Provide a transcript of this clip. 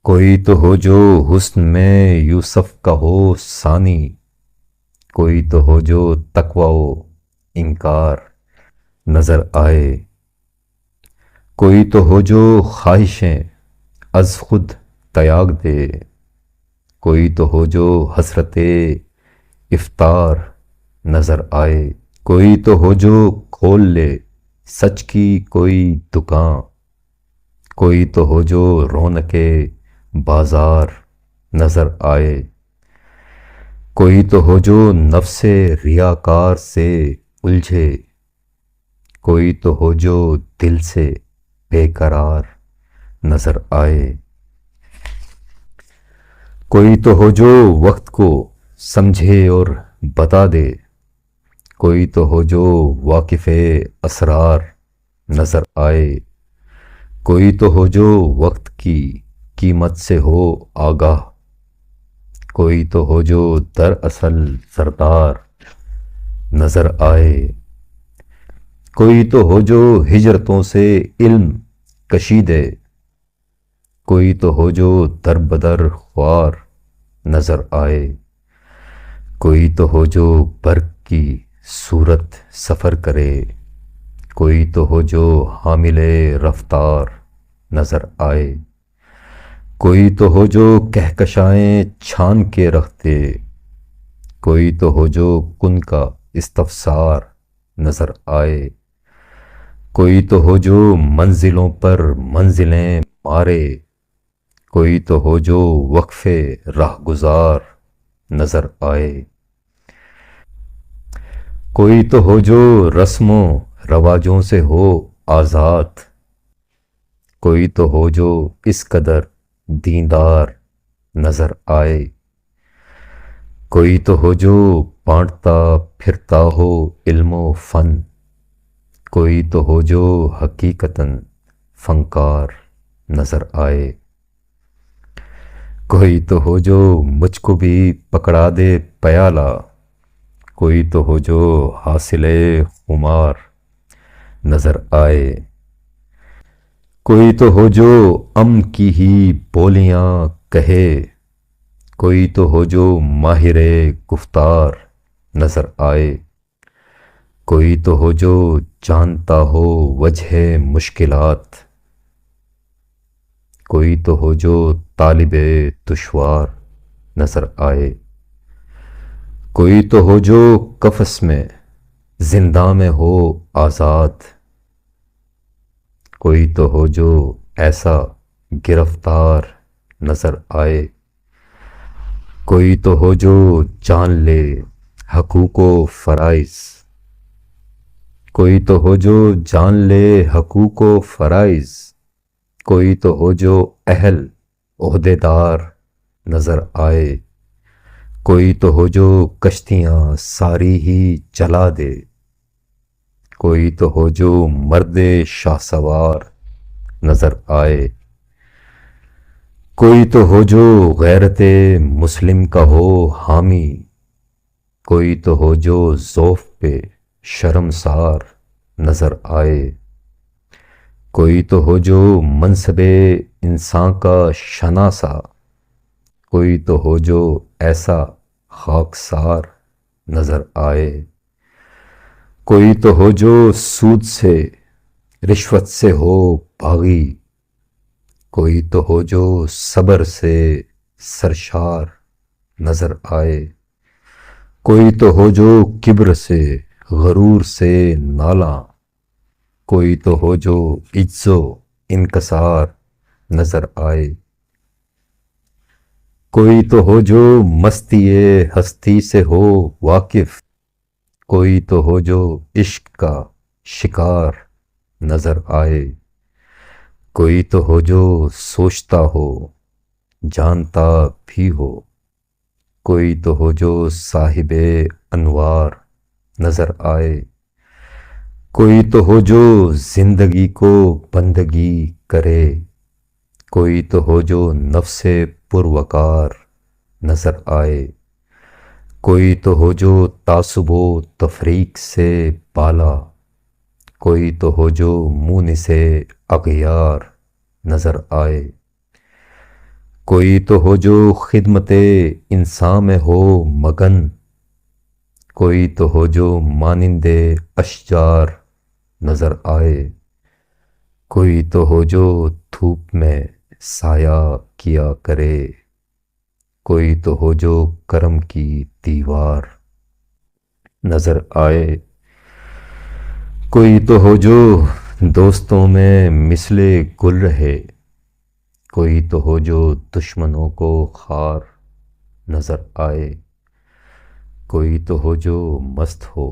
کوئی تو ہو جو حسن میں یوسف کا ہو ثانی، کوئی تو ہو جو تقوی و انکار نظر آئے، کوئی تو ہو جو خواہشیں از خود تیاگ دے، کوئی تو ہو جو حسرت افطار نظر آئے، کوئی تو ہو جو کھول لے سچ کی کوئی دکان، کوئی تو ہو جو رونق بازار نظر آئے، کوئی تو ہو جو نفس ریاکار سے الجھے، کوئی تو ہو جو دل سے بے قرار نظر آئے، کوئی تو ہو جو وقت کو سمجھے اور بتا دے، کوئی تو ہو جو واقف اسرار نظر آئے، کوئی تو ہو جو وقت کی قیمت سے ہو آگاہ، کوئی تو ہو جو دراصل سردار نظر آئے، کوئی تو ہو جو ہجرتوں سے علم کشیدے، کوئی تو ہو جو در بدر خوار نظر آئے، کوئی تو ہو جو برق کی صورت سفر کرے، کوئی تو ہو جو حامل رفتار نظر آئے، کوئی تو ہو جو کہکشائیں چھان کے رکھتے، کوئی تو ہو جو کن کا استفسار نظر آئے، کوئی تو ہو جو منزلوں پر منزلیں مارے، کوئی تو ہو جو وقفے راہ گزار نظر آئے، کوئی تو ہو جو رسم و رواجوں سے ہو آزاد، کوئی تو ہو جو اس قدر دیندار نظر آئے، کوئی تو ہو جو بانٹتا پھرتا ہو علم و فن، کوئی تو ہو جو حقیقتاً فنکار نظر آئے، کوئی تو ہو جو مجھ کو بھی پکڑا دے پیالہ، کوئی تو ہو جو حاصل خمار نظر آئے، کوئی تو ہو جو امن کی ہی بولیاں کہے، کوئی تو ہو جو ماہر گفتار نظر آئے، کوئی تو ہو جو جانتا ہو وجہ مشکلات، کوئی تو ہو جو طالب دشوار نظر آئے، کوئی تو ہو جو قفس میں زندہ میں ہو آزاد، کوئی تو ہو جو ایسا گرفتار نظر آئے، کوئی تو ہو جو جان لے حقوق و فرائض، کوئی تو ہو جو جان لے حقوق و فرائض، کوئی تو ہو جو اہل عہدے دار نظر آئے، کوئی تو ہو جو کشتیاں ساری ہی چلا دے، کوئی تو ہو جو مرد شاہ سوار نظر آئے، کوئی تو ہو جو غیرت مسلم کا ہو حامی، کوئی تو ہو جو ذوف پہ شرمسار نظر آئے، کوئی تو ہو جو منصب انسان کا شناسا، کوئی تو ہو جو ایسا خاکسار نظر آئے، کوئی تو ہو جو سود سے رشوت سے ہو باغی، کوئی تو ہو جو صبر سے سرشار نظر آئے، کوئی تو ہو جو کبر سے غرور سے نالاں، کوئی تو ہو جو عجز و انکسار نظر آئے، کوئی تو ہو جو مستی ہستی سے ہو واقف، کوئی تو ہو جو عشق کا شکار نظر آئے، کوئی تو ہو جو سوچتا ہو جانتا بھی ہو، کوئی تو ہو جو صاحب انوار نظر آئے، کوئی تو ہو جو زندگی کو بندگی کرے، کوئی تو ہو جو نفس پروقار نظر آئے، کوئی تو ہو جو تعصب و تفریق سے بالا، کوئی تو ہو جو مونس اغیار نظر آئے، کوئی تو ہو جو خدمت انسان میں ہو مگن، کوئی تو ہو جو مانند اشجار نظر آئے، کوئی تو ہو جو دھوپ میں سایہ کیا کرے، کوئی تو ہو جو کرم کی دیوار نظر آئے، کوئی تو ہو جو دوستوں میں مثل گل رہے، کوئی تو ہو جو دشمنوں کو خار نظر آئے، کوئی تو ہو جو مست ہو